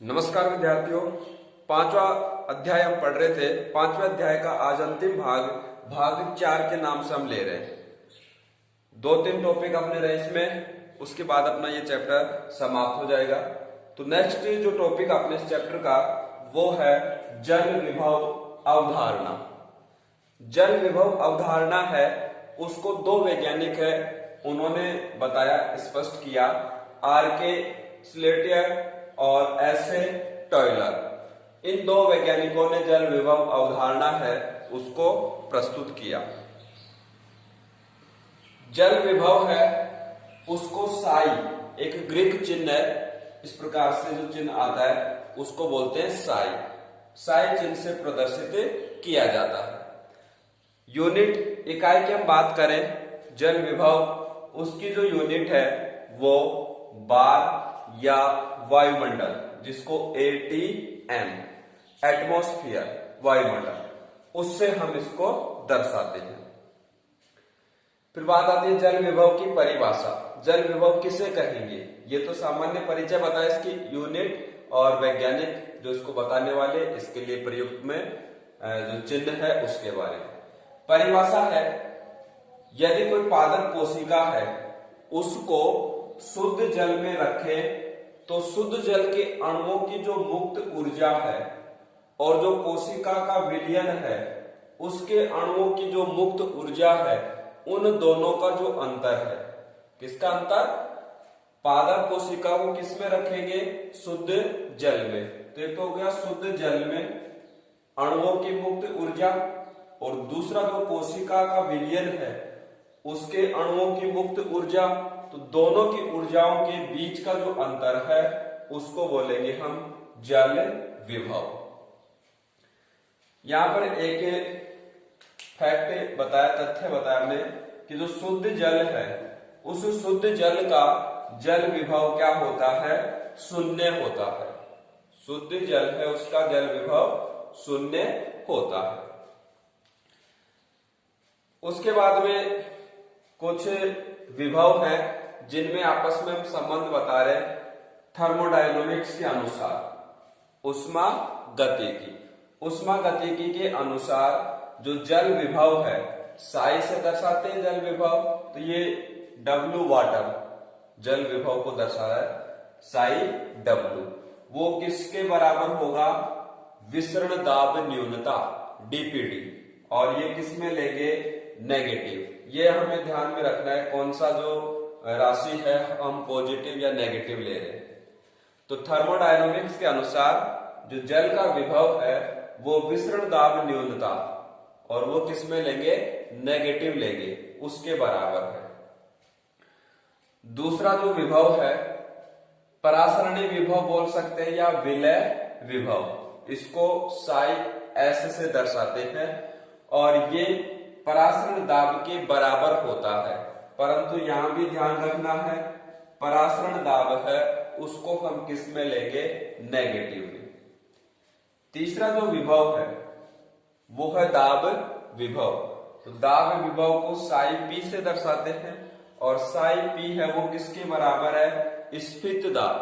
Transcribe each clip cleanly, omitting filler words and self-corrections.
नमस्कार विद्यार्थियों। पांचवा अध्याय हम पढ़ रहे थे। पांचवें अध्याय का आज अंतिम भाग भाग 4 के नाम से हम ले रहे हैं। 2-3 टॉपिक अपने रहे इसमें, उसके बाद अपना ये चैप्टर समाप्त हो जाएगा। तो नेक्स्ट जो टॉपिक अपने इस चैप्टर का वो है जल विभव अवधारणा। जल विभव अवधारणा है, उसको 2 वैज्ञानिक है उन्होंने बताया, स्पष्ट किया, आर.के. स्लेटियर और एस.ए. टॉयलर। इन 2 वैज्ञानिकों ने जल विभव अवधारणा है उसको प्रस्तुत किया। जल विभव है उसको साई, एक ग्रीक चिन्ह है, इस प्रकार से जो चिन्ह आता है उसको बोलते हैं साई। साई चिन्ह से प्रदर्शित किया जाता है। यूनिट इकाई की हम बात करें जल विभव, उसकी जो यूनिट है वो बार या वायुमंडल, जिसको एटीएम, एटमॉस्फेयर, वायुमंडल, उससे हम इसको दर्शाते हैं। फिर बात आती है जल विभव की परिभाषा। जल विभव किसे कहेंगे? ये तो सामान्य परिचय बताया इसकी यूनिट, और वैज्ञानिक जो इसको बताने वाले, इसके लिए प्रयुक्त में जो चिन्ह है उसके बारे में परिभाषा है। यदि कोई पादप कोशिका है उसको शुद्ध जल में रखें तो शुद्ध जल के अणुओं की जो मुक्त ऊर्जा है और जो कोशिका का विलयन है उसके अणुओं की जो मुक्त ऊर्जा है, उन दोनों का जो अंतर है, किसका अंतर? पादप कोशिका को किस में रखेंगे? शुद्ध जल में। तो एक तो हो गया शुद्ध जल में अणुओं की मुक्त ऊर्जा, और दूसरा जो कोशिका का विलयन है उसके अणुओं की मुक्त ऊर्जा। तो दोनों की ऊर्जाओं के बीच का जो अंतर है उसको बोलेंगे हम जल विभव। यहां पर एक फैक्ट बताया, तथ्य बताया हमने कि जो शुद्ध जल है उस शुद्ध जल का जल विभव क्या होता है? शून्य होता है। शुद्ध जल है उसका जल विभव शून्य होता है। उसके बाद में कुछ विभव है जिनमें आपस में हम संबंध बता रहे हैं थर्मोडायनामिक्स के अनुसार। उष्मा गतिकी के अनुसार जो जल विभव है साई से दर्शाते हैं जल विभव। तो ये W वाटर जल विभव को दर्शा रहा है, साई W। वो किसके बराबर होगा? विसरण दाब न्यूनता, DPD। और ये किस में लेंगे? नेगेटिव। ये हमें ध्यान में रखना है कौन सा जो राशि है हम पॉजिटिव या नेगेटिव ले रहे हैं। तो थर्मोडायनामिक्स के अनुसार जो जल का विभव है वो विसरण दाब न्यूनता, और वो किस में लेंगे? नेगेटिव लेंगे, उसके बराबर है। दूसरा जो विभव है परासरणी विभव बोल सकते हैं या विलय विभव, इसको साई S से दर्शाते हैं, और ये परासरण दाब के बराबर होता है। परंतु यहां भी ध्यान रखना है परासरण दाब है उसको हम किस में लेंगे? नेगेटिव में। तीसरा जो विभव है वो है दाब विभव। तो दाब विभव को साई P से दर्शाते हैं, और साई P है वो किसके बराबर है? स्फीत दाब,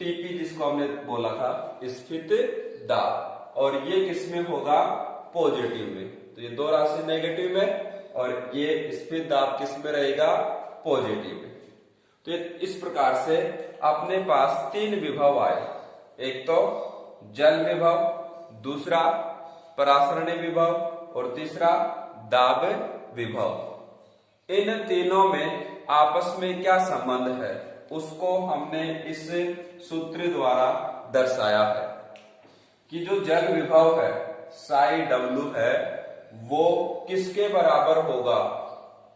TP जिसको हमने बोला था, स्फीत दाब। और ये किस में होगा? पॉजिटिव में। तो ये 2 राशि नेगेटिव में, और ये स्फीत दाब किस में रहेगा? पॉजिटिव में। तो इस प्रकार से अपने पास 3 विभव आए। एक तो जल विभव, दूसरा परासरणी विभव, और तीसरा दाब विभव। इन तीनों में आपस में क्या संबंध है उसको हमने इस सूत्र द्वारा दर्शाया है कि जो जल विभव है साई W है वो किसके बराबर होगा?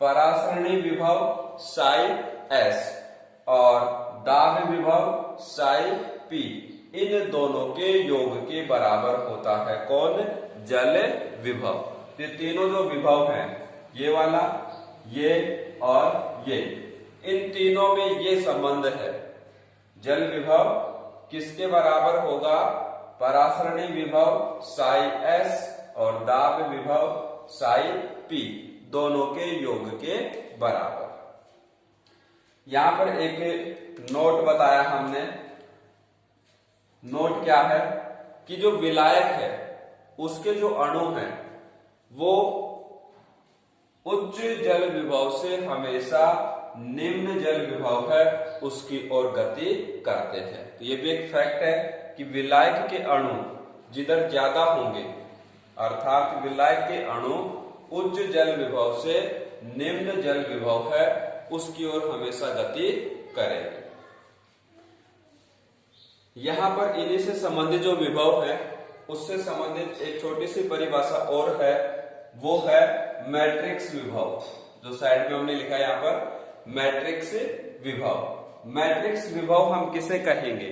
परासरणी विभव साई S और दाब विभव साई P। इन दोनों के योग के बराबर होता है कौन? जल विभव। ये तीनों जो विभव हैं, ये वाला, ये और ये, इन तीनों में ये संबंध है। जल विभव किसके बराबर होगा? परासरणी विभव साई S और दाब विभव साई P, दोनों के योग के बराबर। यहां पर एक नोट बताया हमने, नोट क्या है कि जो विलायक है उसके जो अणु हैं वो उच्च जल विभव से हमेशा निम्न जल विभव है उसकी ओर गति करते हैं। तो ये भी एक फैक्ट है कि विलायक के अणु जिधर ज्यादा होंगे अर्थात विलायक के अणु उच्च जल विभव से निम्न जल विभव है उसकी ओर हमेशा गति करेंगे। यहां पर इन्हीं से संबंधित जो विभव है उससे संबंधित एक छोटी सी परिभाषा और है, वो है मैट्रिक्स विभव। जो साइड में हमने लिखा है यहां पर मैट्रिक्स विभव। मैट्रिक्स विभव हम किसे कहेंगे?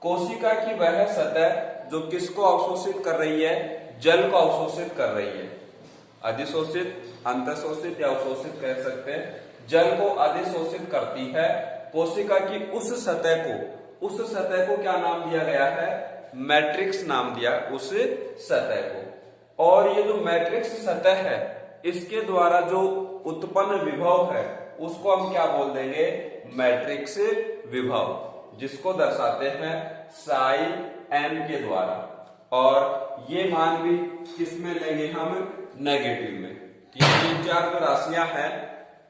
कोशिका की वह सतह जो किसको अवशोषित कर रही है? जल को अवशोषित कर रही है। अधिशोषित, अंतशोषित या अवशोषित कह सकते हैं। जल को अधिशोषित करती है कोशिका की उस सतह को क्या नाम दिया गया है? मैट्रिक्स नाम दिया उस सतह को। और ये जो मैट्रिक्स सतह है इसके द्वारा जो उत्पन्न विभव है उसको हम क्या बोल देंगे? मैट्रिक्स विभव, जिसको दर्शाते हैं साई एम के द्वारा। और ये मान भी किस में लेंगे हम? नेगेटिव में। ये 3-4 जो राशियां हैं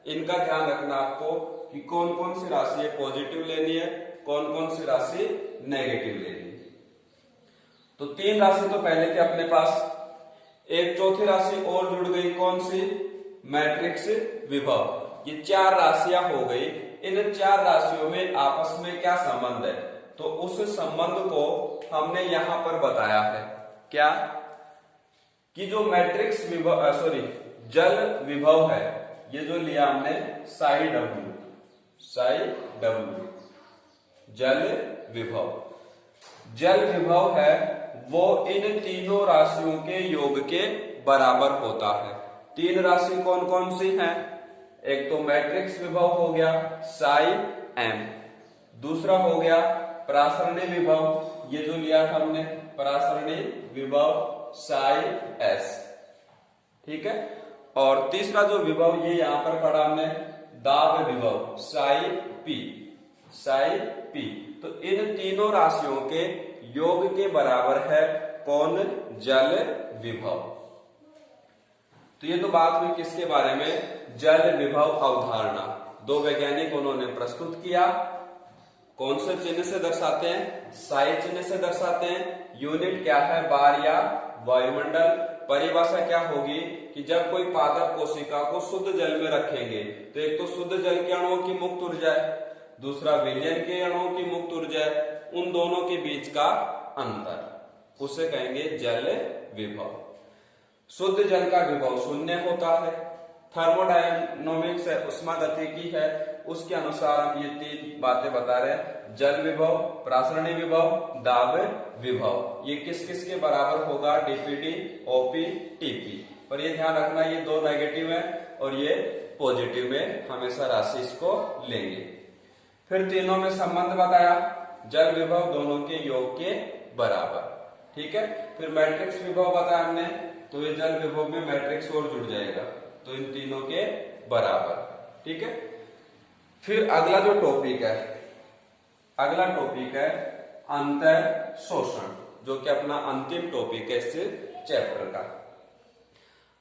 इनका ध्यान रखना आपको कि कौन कौन सी राशि पॉजिटिव लेनी है, कौन कौन सी राशि नेगेटिव लेनी है। तो 3 राशि तो पहले के अपने पास, एक चौथी राशि और जुड़ गई, कौन सी? मैट्रिक्स विभव। ये 4 राशियां हो गई। इन 4 राशियों में आपस में क्या संबंध है? तो उस संबंध को हमने यहां पर बताया है। क्या? कि जो मैट्रिक्स विभव जल विभव है, ये जो लिया हमने साई डब्ल्यू, जल विभव है वो इन तीनों राशियों के योग के बराबर होता है। 3 राशि कौन कौन सी हैं? एक तो मैट्रिक्स विभव हो गया साई एम, दूसरा हो गया परासरणी विभव, ये जो लिया था हमने परासरणी विभव साई एस, ठीक है। और तीसरा जो विभव ये यहां पर पढ़ा हमने दाब विभव साई पी। तो इन तीनों राशियों के योग के बराबर है कौन? जल विभव। तो ये तो बात हुई किसके बारे में? जल विभव अवधारणा। 2 वैज्ञानिक उन्होंने प्रस्तुत किया। कौन से चिन्ह से दर्शाते हैं? साई चिन्ह से दर्शाते हैं। यूनिट क्या है? बार या वायुमंडल। परिभाषा क्या होगी कि जब कोई पादप कोशिका को शुद्ध जल में रखेंगे तो एक तो शुद्ध जल के अणुओं की मुक्त ऊर्जा है, दूसरा विलयन के अणुओं की मुक्त ऊर्जा है, उन दोनों के बीच का अंतर, उसे कहेंगे जल विभव। शुद्ध जल का विभव 0 होता है। थर्मोडायनामिक्स है, उष्मागतिकी है, उसके अनुसार हम ये 3 बातें बता रहे हैं। जल विभव, परासरणी विभव, दाब विभव, ये किस किस के बराबर होगा? DPT, OP, TP. पर ये ध्यान रखना ये 2 नेगेटिव है और ये पॉजिटिव में हमेशा राशि इसको लेंगे। फिर तीनों में संबंध बताया, जल विभव दोनों के योग के बराबर, ठीक है। फिर मैट्रिक्स विभव बताया हमने, तो ये जल विभव में मैट्रिक्स और जुड़ जाएगा, तो इन तीनों के बराबर, ठीक है। फिर अगला जो टॉपिक है अंतर शोषण, जो कि अपना अंतिम टॉपिक है इस चैप्टर का।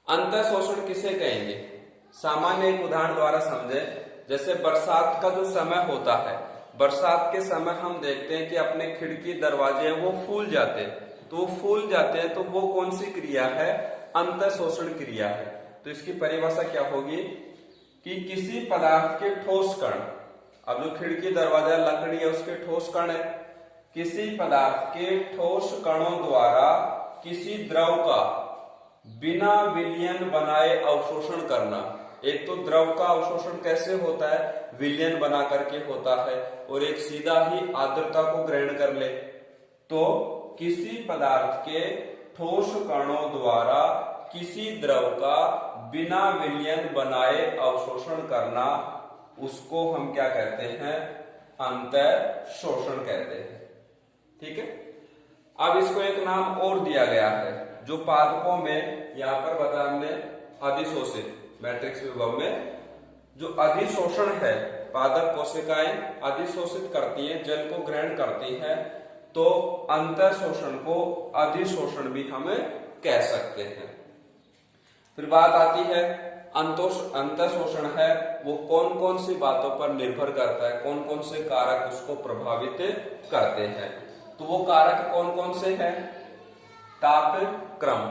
अंतर शोषण किसे कहेंगे? सामान्य एक उदाहरण द्वारा समझे। जैसे बरसात का जो समय होता है, बरसात के समय हम देखते हैं कि अपने खिड़की दरवाजे वो फूल जाते हैं, तो वो कौन सी क्रिया है? अंतर शोषण क्रिया है। तो इसकी परिभाषा क्या होगी कि किसी पदार्थ के ठोस कण, अब जो खिड़की दरवाजा लकड़ी है उसके ठोस कण है, किसी पदार्थ के ठोस कणों द्वारा किसी द्रव का बिना विलयन बनाए अवशोषण करना। एक तो द्रव का अवशोषण कैसे होता है? विलयन बना करके होता है, और एक सीधा ही आर्द्रता को ग्रहण कर ले। तो किसी पदार्थ के ठोस कणों द्वारा किसी द्रव का बिना विलयन बनाए अवशोषण करना, उसको हम क्या कहते हैं? अंतर शोषण कहते हैं, ठीक है। अब इसको एक नाम और दिया गया है, जो पादपों में यहां पर बताया हमने अधिशोषित, मैट्रिक्स विभव में जो अधिशोषण है, पादप कोशिकाएं अधिशोषित करती हैं, जल को ग्रहण करती हैं, तो अंतर शोषण को अधिशोषण भी हम कह सकते हैं। फिर बात आती है अंतर शोषण है वो कौन कौन सी बातों पर निर्भर करता है, कौन कौन से कारक उसको प्रभावित करते हैं। तो वो कारक कौन कौन से हैं? तापक्रम,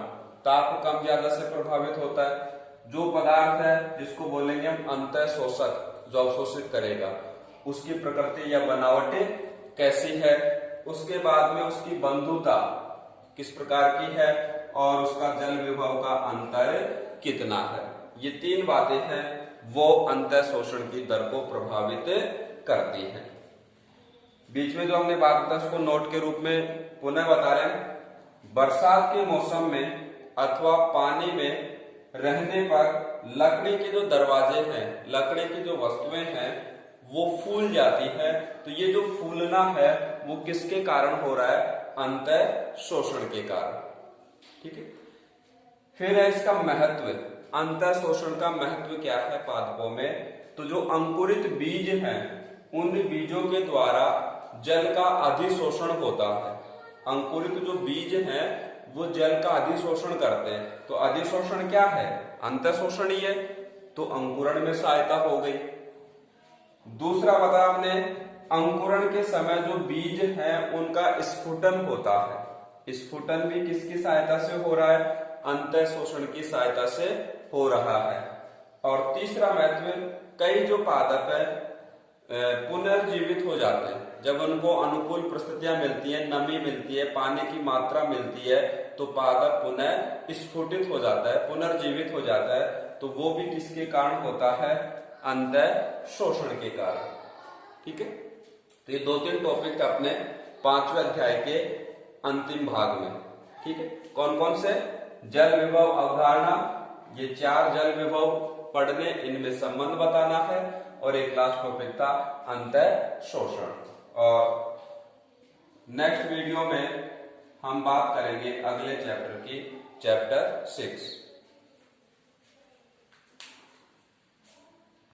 ताप कम ज्यादा से प्रभावित होता है। जो पदार्थ है जिसको बोलेंगे हम अंतर शोषक, जो अवशोषित करेगा, उसकी प्रकृति या बनावटें कैसी है, उसके बाद में उसकी बंधुता किस प्रकार की है और उसका जल विभव का अंतर कितना है। ये तीन बातें हैं वो अंतर शोषण की दर को प्रभावित करती हैं। बीच में जो हमने बात बताई उसको नोट के रूप में पुनः बता रहे हैं। बरसात के मौसम में अथवा पानी में रहने पर लकड़ी के जो दरवाजे हैं, लकड़ी की जो वस्तुएं हैं वो फूल जाती है। तो ये जो फूलना है वो किसके कारण हो रहा है? अंतर शोषण के कारण। ठीक है। फिर है इसका महत्व, अंतर शोषण का महत्व क्या है पादपों में? तो जो अंकुरित बीज हैं उन बीजों के द्वारा जल का अधिशोषण होता है। अंकुरित जो बीज हैं वो जल का अधिशोषण करते हैं। तो अधिशोषण क्या है? अंतर शोषण ही है। तो अंकुरण में सहायता हो गई। दूसरा बताया हमने, अंकुरण के समय जो बीज हैं उनका स्फुटन होता है। स्फुटन भी किसकी सहायता से हो रहा है? अंतर शोषण की सहायता से हो रहा है। और तीसरा महत्व, कई जो पादप है पुनर्जीवित हो जाते हैं। जब उनको अनुकूल परिस्थितियां मिलती है, नमी मिलती है, पानी की मात्रा मिलती है, तो पादप पुनः स्फुटित हो जाता है, पुनर्जीवित हो जाता है। तो वो भी किसके कारण होता है? अंतर शोषण के कारण। ठीक है। तो ये 2-3 टॉपिक अपने 5वें अध्याय के अंतिम भाग में। ठीक है। कौन कौन से? जल विभव अवधारणा, ये 4 जल विभव पढ़ने, इनमें संबंध बताना है। और एक लास्ट टॉपिक था अंतर शोषण। और नेक्स्ट वीडियो में हम बात करेंगे अगले चैप्टर की, चैप्टर 6।